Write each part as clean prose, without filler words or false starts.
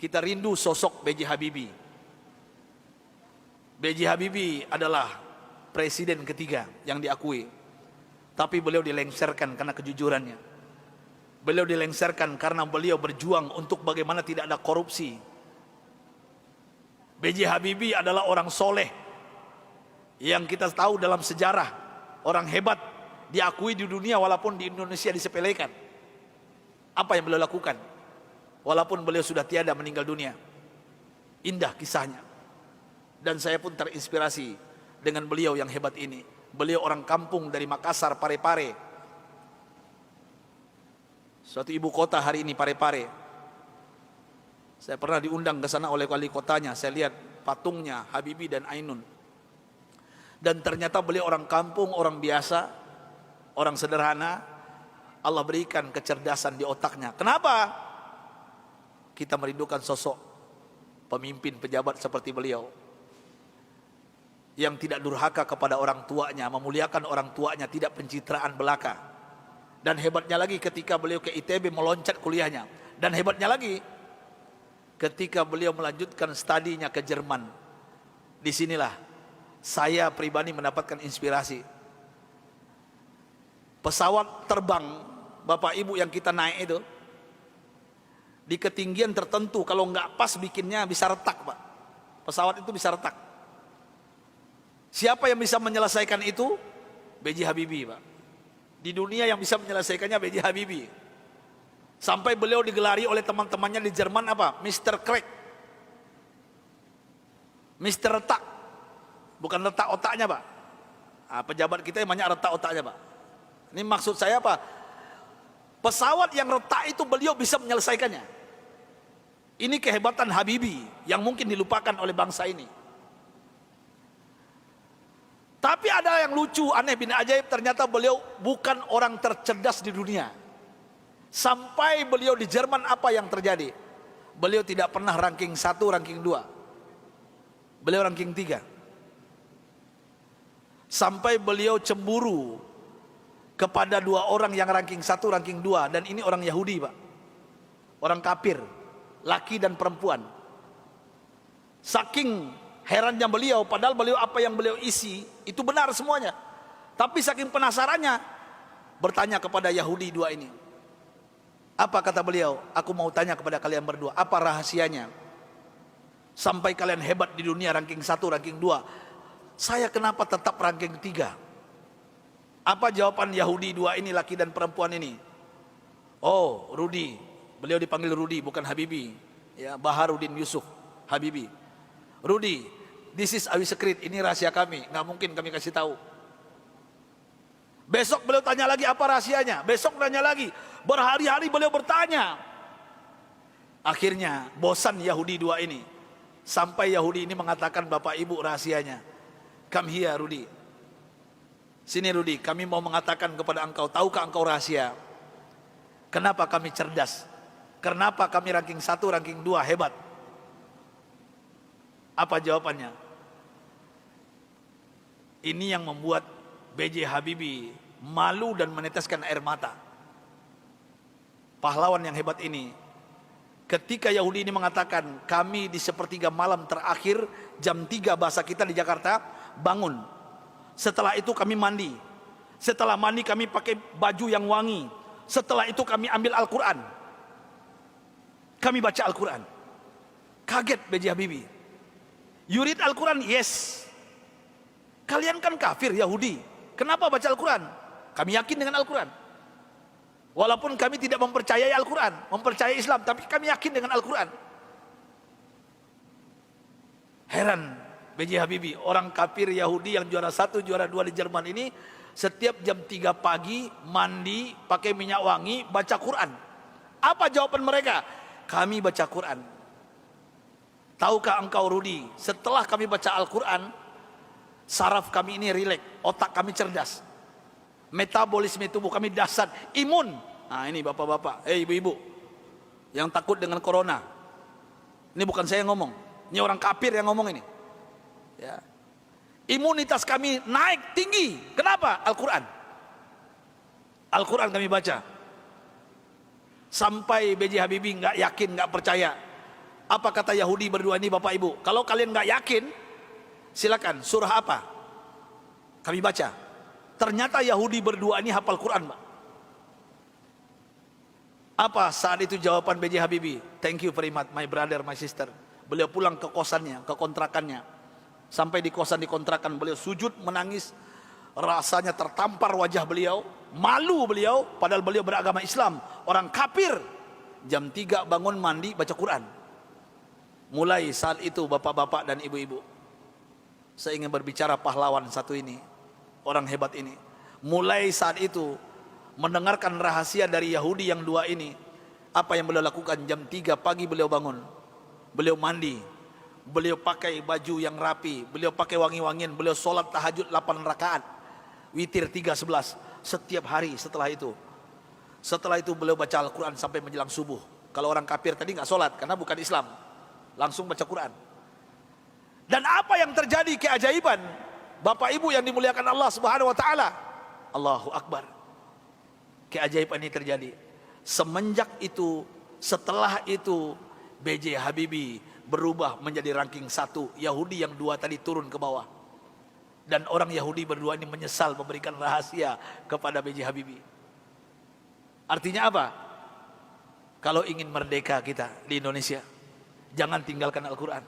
kita rindu sosok B.J. Habibie. B.J. Habibie adalah presiden ketiga yang diakui, tapi beliau dilengsarkan karena kejujurannya. Beliau dilengsarkan karena beliau berjuang untuk bagaimana tidak ada korupsi. B.J. Habibie adalah orang soleh yang kita tahu dalam sejarah, orang hebat, diakui di dunia walaupun di Indonesia disepelekan. Apa yang beliau lakukan walaupun beliau sudah tiada, meninggal dunia? Indah kisahnya, dan saya pun terinspirasi dengan beliau yang hebat ini. Beliau orang kampung dari Makassar, Parepare, suatu ibu kota hari ini, Parepare. Saya pernah diundang ke sana oleh wali kotanya. Saya lihat patungnya Habibie dan Ainun, dan ternyata beliau orang kampung, orang biasa, orang sederhana. Allah berikan kecerdasan di otaknya. Kenapa? Kita merindukan sosok pemimpin pejabat seperti beliau, yang tidak durhaka kepada orang tuanya, memuliakan orang tuanya, tidak pencitraan belaka. Dan hebatnya lagi ketika beliau ke ITB meloncat kuliahnya. Dan hebatnya lagi ketika beliau melanjutkan studinya ke Jerman. Disinilah saya pribadi mendapatkan inspirasi. Pesawat terbang Bapak Ibu yang kita naik itu, di ketinggian tertentu kalau nggak pas bikinnya bisa retak, Pak. Pesawat itu bisa retak. Siapa yang bisa menyelesaikan itu? B.J. Habibie, Pak. Di dunia yang bisa menyelesaikannya B.J. Habibie. Sampai beliau digelari oleh teman-temannya di Jerman apa? Mr. Crack, Mr. Retak. Bukan retak otaknya, Pak. Nah, pejabat kita yang banyak retak otaknya, Pak. Ini maksud saya apa? Pesawat yang retak itu beliau bisa menyelesaikannya. Ini kehebatan Habibie yang mungkin dilupakan oleh bangsa ini. Tapi ada yang lucu, aneh bin ajaib, ternyata beliau bukan orang tercerdas di dunia. Sampai beliau di Jerman, apa yang terjadi? Beliau tidak pernah ranking 1, ranking 2. Beliau ranking 3. Sampai beliau cemburu kepada 2 orang yang ranking 1, ranking 2. Dan ini orang Yahudi, Pak. Orang kafir, laki dan perempuan. Saking herannya beliau, padahal beliau apa yang beliau isi itu benar semuanya. Tapi saking penasarannya, bertanya kepada Yahudi 2 ini. Apa kata beliau? Aku mau tanya kepada kalian berdua, apa rahasianya sampai kalian hebat di dunia, ranking 1, ranking 2? Saya kenapa tetap ranking 3? Apa jawaban Yahudi 2 ini, laki dan perempuan ini? Oh, Rudi. Beliau dipanggil Rudi, bukan Habibie. Ya, Baharudin Yusuf Habibie. Rudi, this is our secret. Ini rahasia kami, nggak mungkin kami kasih tahu. Besok beliau tanya lagi, apa rahasianya? Besok tanya lagi. Berhari-hari beliau bertanya. Akhirnya bosan Yahudi 2 ini. Sampai Yahudi ini mengatakan, Bapak Ibu, rahasianya. Come here, Rudi. Sini, Rudi, kami mau mengatakan kepada engkau. Tahukah engkau rahasia kenapa kami cerdas? Kenapa kami ranking 1, ranking 2 hebat? Apa jawabannya? Ini yang membuat B.J. Habibie malu dan meneteskan air mata. Pahlawan yang hebat ini, ketika Yahudi ini mengatakan, kami di sepertiga malam terakhir, jam 3 bahasa kita di Jakarta, bangun. Setelah itu kami mandi. Setelah mandi kami pakai baju yang wangi. Setelah itu kami ambil Al-Quran. Kami baca Al-Quran. Kaget B.J. Habibie. You read Al-Quran? Yes. Kalian kan kafir Yahudi, kenapa baca Al-Quran? Kami yakin dengan Al-Quran. Walaupun kami tidak mempercayai Al-Quran, mempercayai Islam, tapi kami yakin dengan Al-Quran. Heran B.J. Habibie, orang kafir Yahudi yang juara 1, juara 2 di Jerman ini, setiap jam 3 pagi mandi, pakai minyak wangi, baca Quran. Apa jawaban mereka? Kami baca Quran. Tahukah engkau, Rudi, setelah kami baca Al-Quran, saraf kami ini rileks, otak kami cerdas, metabolisme tubuh kami dahsyat, imun. Nah ini bapak-bapak, ibu-ibu yang takut dengan corona, ini bukan saya yang ngomong, ini orang kafir yang ngomong ini. Ya. Imunitas kami naik tinggi. Kenapa? Al-Quran. Al-Quran kami baca. Sampai B.J. Habibie nggak yakin, nggak percaya. Apa kata Yahudi berdua ini Bapak Ibu? Kalau kalian nggak yakin, silakan. Surah apa? Kami baca. Ternyata Yahudi berdua ini hafal Quran, Pak. Apa saat itu jawaban B.J. Habibie? Thank you very much, my brother, my sister. Beliau pulang ke kosannya, ke kontrakannya. Sampai di kosan di kontrakan beliau sujud menangis. Rasanya tertampar wajah beliau, malu beliau, padahal beliau beragama Islam, orang kafir. Jam 3 bangun mandi baca Quran. Mulai saat itu bapak-bapak dan ibu-ibu, saya ingin berbicara pahlawan satu ini, orang hebat ini. Mulai saat itu mendengarkan rahasia dari Yahudi yang dua ini, apa yang beliau lakukan? Jam 3 pagi beliau bangun, beliau mandi, beliau pakai baju yang rapi, beliau pakai wangi-wangian, beliau sholat tahajud 8 rakaat, witir 3:11 setiap hari. Setelah itu beliau baca Al-Quran sampai menjelang subuh. Kalau orang kafir tadi nggak sholat karena bukan Islam, langsung baca Quran. Dan apa yang terjadi keajaiban, Bapak Ibu yang dimuliakan Allah Subhanahu wa taala. Allahu Akbar. Keajaiban ini terjadi. Semenjak itu, setelah itu B.J. Habibie berubah menjadi ranking 1. Yahudi yang 2 tadi turun ke bawah. Dan orang Yahudi berdua ini menyesal memberikan rahasia kepada B.J. Habibie. Artinya apa? Kalau ingin merdeka kita di Indonesia, jangan tinggalkan Al-Quran.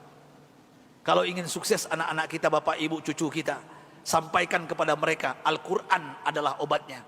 Kalau ingin sukses anak-anak kita, bapak, ibu, cucu kita, sampaikan kepada mereka Al-Quran adalah obatnya.